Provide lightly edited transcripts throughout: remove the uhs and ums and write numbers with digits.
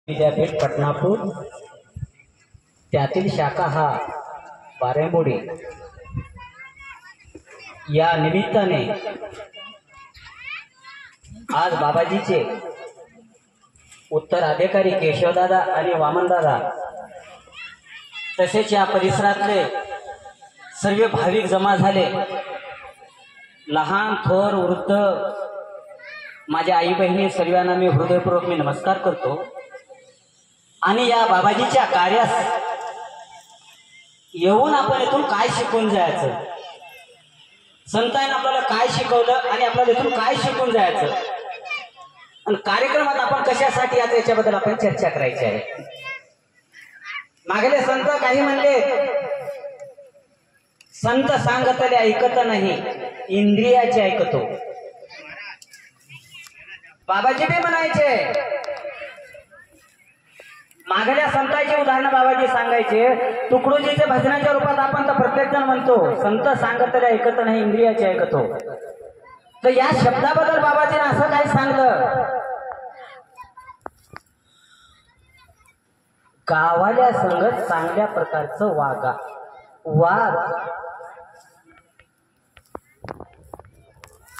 विद्यापीठ पटनापूर त्यातील शाखा हा बारेंबोडी या निमित्ताने आज बाबाजीचे उत्तराधिकारी केशवदादा आणि वामनदादा तसेच या परिसरातले सर्व भाविक जमा झाले। लहान थोर वृद्ध माझ्या आई बहिणी सर्वांना मी हृदयपूर्वक नमस्कार करतो। आणि या बाबाजीच्या कार्यास येऊन आपण इथून काय शिकून जायचं, संतांनी आपल्याला काय शिकवलं आणि आपल्याला इथून काय शिकून जायचं आणि कार्यक्रमात आपण कशासाठी आता याच्याबद्दल आपण चर्चा करायची आहे। मागले संत काही म्हणले, संत सांगतले ऐकत नाही, इंद्रियाचे ऐकतो। बाबाजी बी म्हणायचे, मागल्या संतांची उदाहरण बाबाजी सांगायचे। तुकडोजीचे भजनाच्या रूपात आपण तर प्रत्येक जण म्हणतो, संत सांगतले ऐकत नाही, इंद्रियाचे ऐकतो। तर या शब्दाबद्दल बाबाजीने असं काय सांगलं, गावाल्या संगत चांगल्या प्रकारचं वागा। वाघ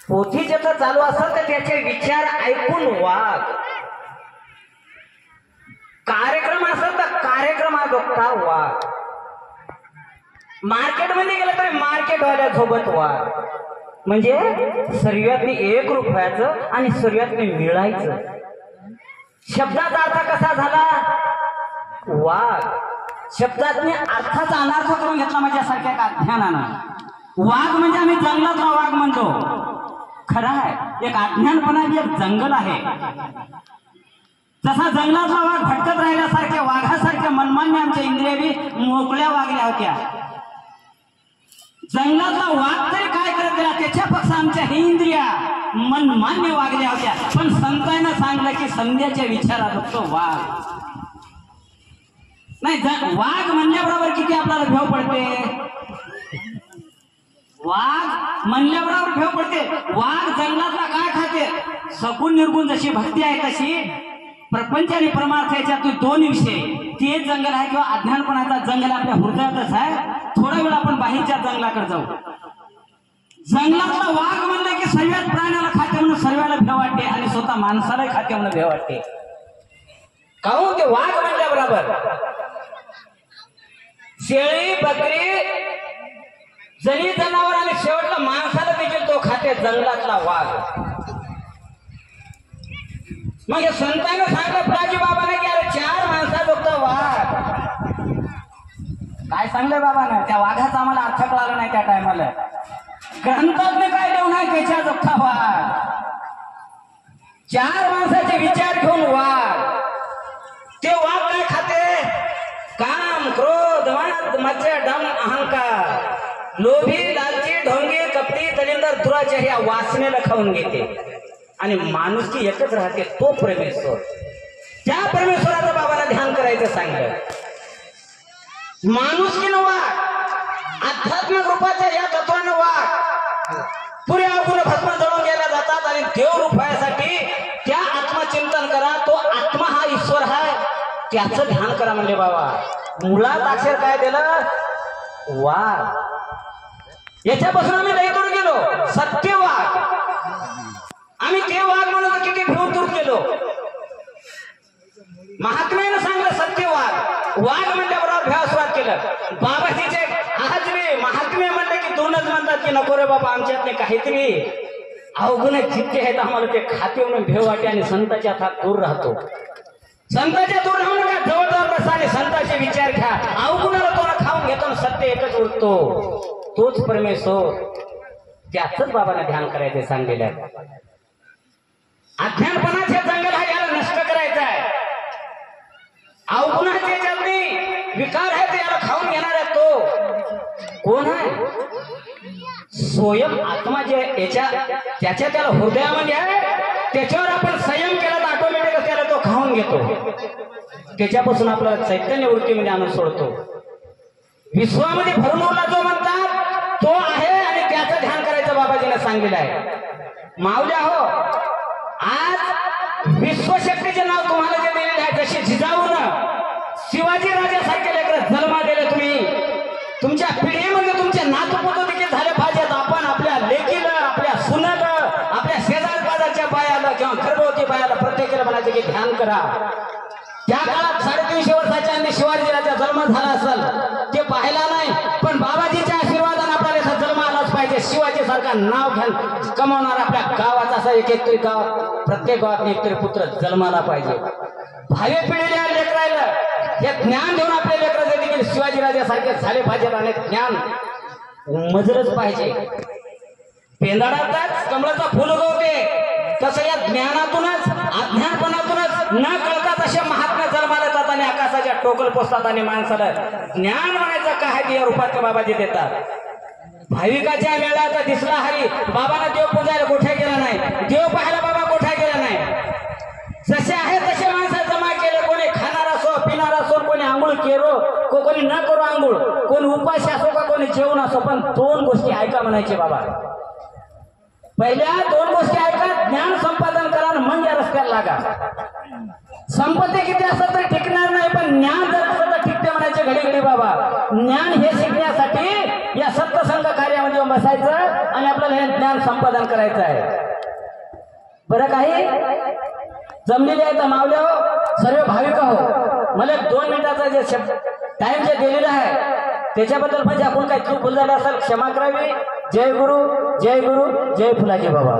पोथी ज्याचा चालू असेल तर त्याचे विचार ऐकून वाघ, कार्यक्रम असेल तर कार्यक्रमाबरोबर वाघ, मार्केटमध्ये गेलं तर मार्केटवाल्या सोबत वाघ। म्हणजे सर्वातनी 1 रुपयाचं आणि सर्वातनी मिळायचं। शब्दाचा अर्थ कसा झाला, वाघ। शब्दातनी अर्थाचा अनर्थ करून घेतला माझ्यासारख्या अज्ञानानं। वाघ म्हणजे आम्ही जंगलातला वाघ म्हणतो, खरं आहे एक अज्ञानपणा बी एक जंगल आहे। जसा जंगलातला वाघ भटकत राहिल्यासारख्या वाघासारख्या मनमान्य आमच्या इंद्रिया बी मोकळ्या वागल्या होत्या। जंगलातला वाघ तरी काय करत गेला, त्याच्यापेक्षा आमच्या ही इंद्रिया मनमान्य वागल्या होत्या। पण संतांना सांगलं की संध्याच्या विचारात तो वाघ नाही, वाघ म्हणल्याबरोबर किती आपल्याला भेव पडते, वाघ म्हणल्याबरोबर भेव पडते। वाघ जंगलातला काय खाते, सगुण निर्गुण जशी भक्ती आहे तशी प्रपंच आणि परमार्थ याच्यातून 2 विषय, ते जंगल आहे किंवा अज्ञानपणाचा जंगल आपल्या हृदयातच आहे। थोडा वेळ आपण बाहेरच्या जंगलाकडे जाऊ। जंगलातला वाघ म्हणलं की सर्वात प्राण्याला खाते म्हणून सर्वाला भेव वाटते आणि स्वतः माणसाला खाते म्हणून भेव वाटते। काहून ते वाघ म्हणल्याबरोबर शेळी बकरी जरी जनावर आणि शेवटला माणसाला देखील तो खाते, जंगलातला वाघ। मग संतांना सांगलं प्राजी बाबाने की अरे 4 माणसा बघतो वाघ। काय सांगलं बाबाने, त्या वाघाचा आम्हाला अर्थ कळाला नाही त्या टायमाला। ग्रंथातले काय देऊन आहे त्याच्या जोगता वाघ। 4 माणसाचे विचार घेऊन वाघ। ते वाघ काय खाते, काम क्रोध वाद मज्जा डम अहंकार, लोभी लालची ढोंगी कपटी दलिंदर दुराचार ह्या वासनेला खाऊन घेते आणि माणुसकी एकच राहते, तो परमेश्वर। त्या परमेश्वराचं बाबाला ध्यान करायचं सांगलं। माणुसकीनं वाघ, आध्यात्मिक रूपाच्या या तत्वानं वाघ पुऱ्या गुण भस्म जळून गेल्या जातात आणि देव रूपासाठी त्या आत्मचिंतन करा, तो आत्मा हा ईश्वर आहे, त्याचं ध्यान करा म्हणजे बाबा। मुळात अक्षर काय दिलं, वाघ। याच्यापासून आम्ही लई दूर गेलो, सत्य वाघ। आम्ही ते वाघ म्हणून किती दूर गेलो। महात्म्यानं सांगलं सत्य वाघ, वाघ म्हणल्याबरोबर भ्यास सुरुवात केलं। बाबाजीचे आज मी महात्म्य म्हणले की 2च म्हणतात की नको रे बाबा, आमच्यातले काहीतरी अवगुण चित्ते आहेत, आम्हाला ते खाते म्हणून भेव वाटे आणि संतांच्या हातात दूर राहतो। संतांच्या दूर राहू नका, जवळजवळ बसा आणि संतांचे विचार घ्या। अवगुणाला तो खाऊन घेतो, सत्य एकच उरतो, तोच परमेश्वर। त्याच बाबांना ध्यान करायचे सांगितले। अज्ञानपणाचे जंगल हा याला नष्ट करायचा आहे। अवगुणाचे ज्यांनी विकार आहे ते याला खाऊन घेणार आहे, तो कोण आहे, स्वयं आत्मा जे त्याच्या त्याला हृदयामध्ये आहे, त्याच्यावर आपण संयम केला तर ऑटोमॅटिक त्याला तो खाऊन घेतो। त्याच्यापासून आपल्याला चैतन्य वृत्तीमध्ये आणून सोडतो। विश्वामध्ये भरून उरला जो म्हणतात तो आहे आणि त्याचं ध्यान करायचं बाबाजीने सांगितलं आहे। माऊल्या हो, आज विश्वशक्तीचे नाव तुम्हाला जे दिलेले आहे, जशी तुमच्या पिढीमध्ये तुमचे नातपुत देखील झाले पाहिजेत. आपण आपल्या लेकीला, आपल्या सुनाला, आपल्या शेजार पाजारच्या बायाला किंवा गर्भवती बायाला प्रत्येकाला म्हणायचं की ध्यान करा. त्या काळात 350 वर्षाच्या आणि शिवाजीराजा जन्म झाला असेल ते पाहायला नाही, पण बाबाजीच्या आशीर्वादाने आपल्याला इथं जन्म आलाच पाहिजे. शिवाजी सारखा नाव घ्याल कमावणार आपल्या गावात असा एक तरी गाव, प्रत्येक गावात एक तरी पुत्र जन्माला पाहिजे. भावी पिढीला लेकरायला हे ज्ञान देऊन आपले लेकर देखील शिवाजीराजा सारखे झाले पाहिजेत आणि ज्ञान मजलच पाहिजे. पेंदाडातच कमळाचा फुल उगवते तसं या ज्ञानातूनच, अज्ञानपणातूनच न कळतात असे महात्मा जन्माला जातात आणि आकाशाच्या टोकल पोचतात आणि माणसाला ज्ञान म्हणायचं काय ते या रूपात बाबाजी देतात. भाविकाच्या मेळ्यात दिसला हरी, बाबांना देव पूजायला कोठ्या गेला नाही, देव पाहायला बाबा कोठ्या गेला नाही. जसे आहे तसे माणसं जमा केले. कोणी खाणार असो, पिणार असो, कोणी आंघोळ केलो, कोणी न करू आंघोळ, कोणी उपाशी असो का कोणी जेवण असो, पण 2 गोष्टी ऐका म्हणायचे बाबा. पहिल्या 2 गोष्टी ऐका, ज्ञान संपादन करा आणि मग या रस्त्याला लागा. संपत्ती किती असं तर टिकणार नाही, पण ज्ञान जर असं तर टिकते म्हणायचे घडी घडी बाबा. ज्ञान हे शिकण्यासाठी या सत्संग कार्यामध्ये बसायचं आणि आपल्याला हे ज्ञान संपादन करायचं आहे. बरं काही जमलेले आहे तर मावले हो, सर्व भाविक हो, मला 2 मिनिटाचा जे टाइम जे दिलेला आहे त्याच्याबद्दल म्हणजे आपण काही चूक भूल झाला असेल क्षमा करावी. जय गुरु, जय गुरु, जय फुलाजी बाबा.